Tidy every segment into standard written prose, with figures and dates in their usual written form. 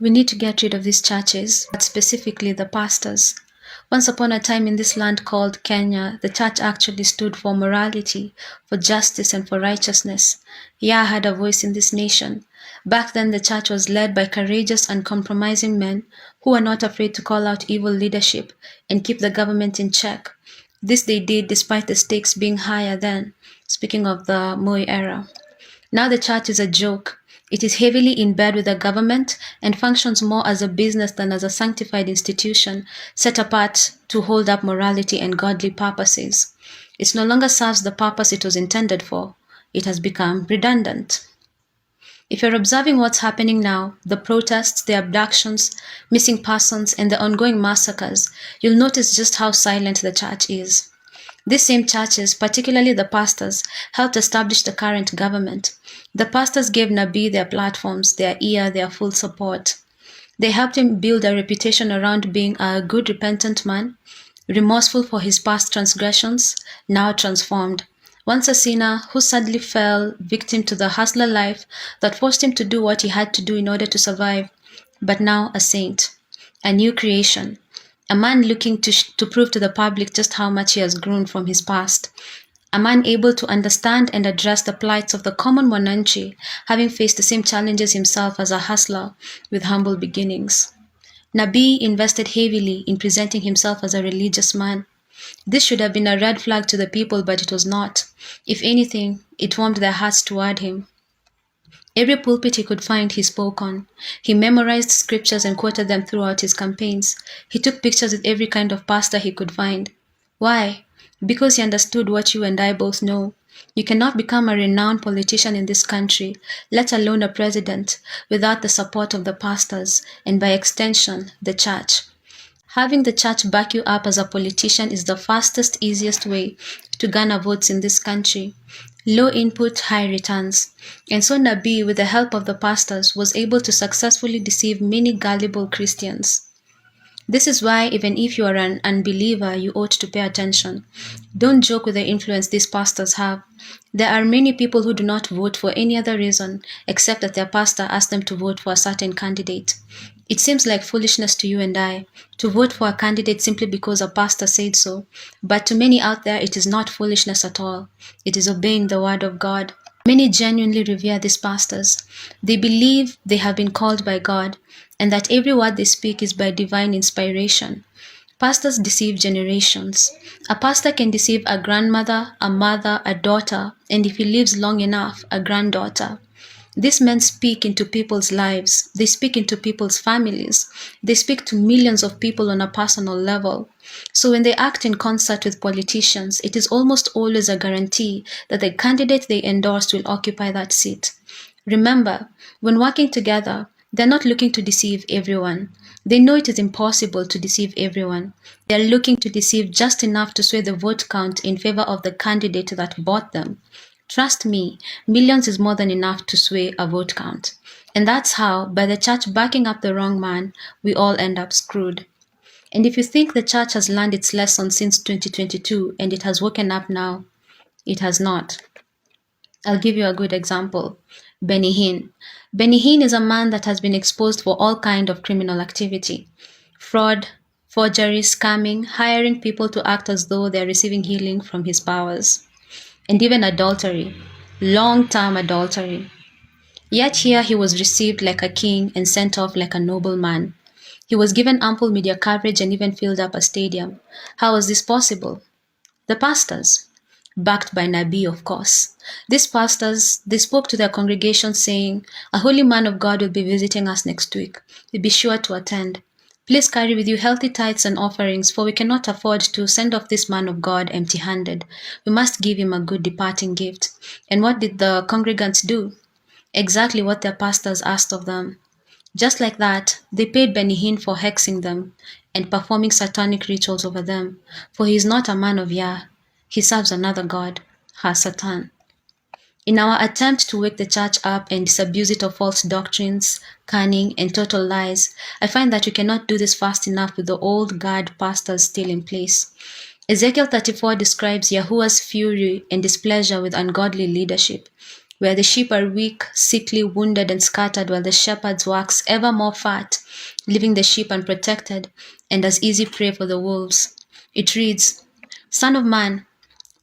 We need to get rid of these churches, but specifically the pastors. Once upon a time in this land called Kenya, the church actually stood for morality, for justice, and for righteousness. Yah had a voice in this nation. Back then, the church was led by courageous, uncompromising men who were not afraid to call out evil leadership and keep the government in check. This they did despite the stakes being higher then, speaking of the Moi era. Now the church is a joke. It is heavily in bed with the government and functions more as a business than as a sanctified institution set apart to hold up morality and godly purposes. It no longer serves the purpose it was intended for. It has become redundant. If you're observing what's happening now, the protests, the abductions, missing persons, and the ongoing massacres, you'll notice just how silent the church is. These same churches, particularly the pastors, helped establish the current government. The pastors gave Nabi their platforms, their ear, their full support. They helped him build a reputation around being a good, repentant man, remorseful for his past transgressions, now transformed. Once a sinner who sadly fell victim to the hustler life that forced him to do what he had to do in order to survive, but now a saint, a new creation. A man looking to prove to the public just how much he has grown from his past. A man able to understand and address the plights of the common Mwananchi, having faced the same challenges himself as a hustler with humble beginnings. Nabi invested heavily in presenting himself as a religious man. This should have been a red flag to the people, but it was not. If anything, it warmed their hearts toward him. Every pulpit he could find, he spoke on. He memorized scriptures and quoted them throughout his campaigns. He took pictures with every kind of pastor he could find. Why? Because he understood what you and I both know. You cannot become a renowned politician in this country, let alone a president, without the support of the pastors and, by extension, the church. Having the church back you up as a politician is the fastest, easiest way to garner votes in this country. Low input, high returns. And so Nabi, with the help of the pastors, was able to successfully deceive many gullible Christians. This is why, even if you are an unbeliever, you ought to pay attention. Don't joke with the influence these pastors have. There are many people who do not vote for any other reason except that their pastor asked them to vote for a certain candidate. It seems like foolishness to you and I to vote for a candidate simply because a pastor said so, but to many out there it is not foolishness at all. It is obeying the word of God. Many genuinely revere these pastors. They believe they have been called by God and that every word they speak is by divine inspiration. Pastors deceive generations. A pastor can deceive a grandmother, a mother, a daughter, and if he lives long enough, a granddaughter. These men speak into people's lives. They speak into people's families. They speak to millions of people on a personal level. So when they act in concert with politicians, it is almost always a guarantee that the candidate they endorsed will occupy that seat. Remember, when working together, they're not looking to deceive everyone. They know it is impossible to deceive everyone. They're looking to deceive just enough to sway the vote count in favor of the candidate that bought them. Trust me, millions is more than enough to sway a vote count. And that's how, by the church backing up the wrong man, we all end up screwed. And if you think the church has learned its lesson since 2022 and it has woken up now, it has not. I'll give you a good example. Benny Hinn. Benny Hinn is a man that has been exposed for all kind of criminal activity. Fraud, forgery, scamming, hiring people to act as though they're receiving healing from his powers. And even adultery, long-term adultery. Yet here he was received like a king and sent off like a noble man. He was given ample media coverage and even filled up a stadium. How was this possible? The pastors, backed by Nabi, of course. These pastors, they spoke to their congregation saying, "A holy man of God will be visiting us next week. Be sure to attend. Please carry with you healthy tithes and offerings, for we cannot afford to send off this man of God empty-handed. We must give him a good departing gift." And what did the congregants do? Exactly what their pastors asked of them. Just like that, they paid Benny Hinn for hexing them and performing satanic rituals over them, for he is not a man of Yah. He serves another god, Satan. In our attempt to wake the church up and disabuse it of false doctrines, cunning, and total lies, I find that we cannot do this fast enough with the old guard pastors still in place. Ezekiel 34 describes Yahuwah's fury and displeasure with ungodly leadership. where the sheep are weak, sickly, wounded, and scattered, while the shepherds wax ever more fat, leaving the sheep unprotected and as easy prey for the wolves. It reads, Son of man,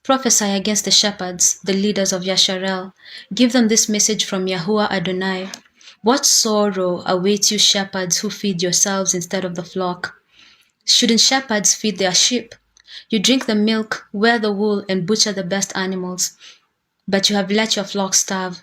prophesy against the shepherds, the leaders of Yasharel. Give them this message from Yahuwah Adonai. What sorrow awaits you shepherds who feed yourselves instead of the flock? Shouldn't shepherds feed their sheep? You drink the milk, wear the wool, and butcher the best animals, but you have let your flock starve.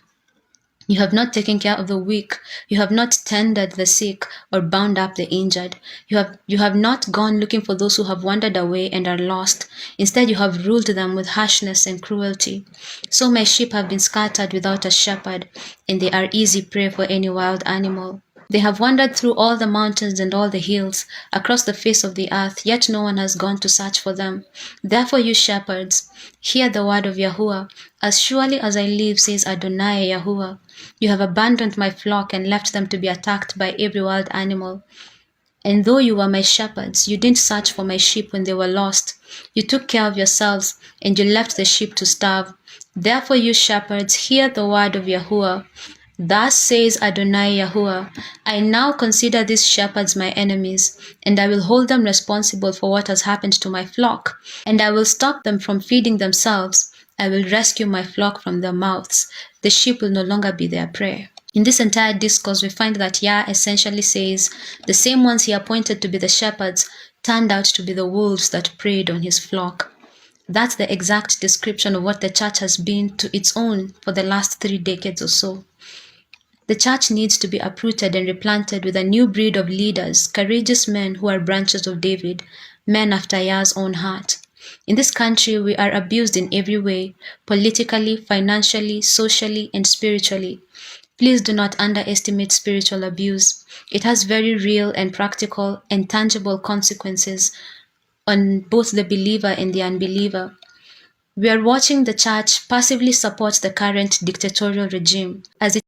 You have not taken care of the weak. You have not tended the sick or bound up the injured. You have not gone looking for those who have wandered away and are lost. Instead, you have ruled them with harshness and cruelty. So my sheep have been scattered without a shepherd, and they are easy prey for any wild animal. They have wandered through all the mountains and all the hills, across the face of the earth, yet no one has gone to search for them. Therefore, you shepherds, hear the word of Yahuwah. As surely as I live, says Adonai Yahuwah, you have abandoned my flock and left them to be attacked by every wild animal. And though you were my shepherds, you didn't search for my sheep when they were lost. You took care of yourselves, and you left the sheep to starve. Therefore, you shepherds, hear the word of Yahuwah. Thus says Adonai Yahuwah, I now consider these shepherds my enemies, and I will hold them responsible for what has happened to my flock, and I will stop them from feeding themselves. I will rescue my flock from their mouths. The sheep will no longer be their prey. In this entire discourse, we find that Yah essentially says the same ones he appointed to be the shepherds turned out to be the wolves that preyed on his flock. That's the exact description of what the church has been to its own for the last 3 decades or so. The church needs to be uprooted and replanted with a new breed of leaders, courageous men who are branches of David, men after Yah's own heart. In this country, we are abused in every way, politically, financially, socially, and spiritually. Please do not underestimate spiritual abuse. It has very real and practical and tangible consequences on both the believer and the unbeliever. We are watching the church passively support the current dictatorial regime as it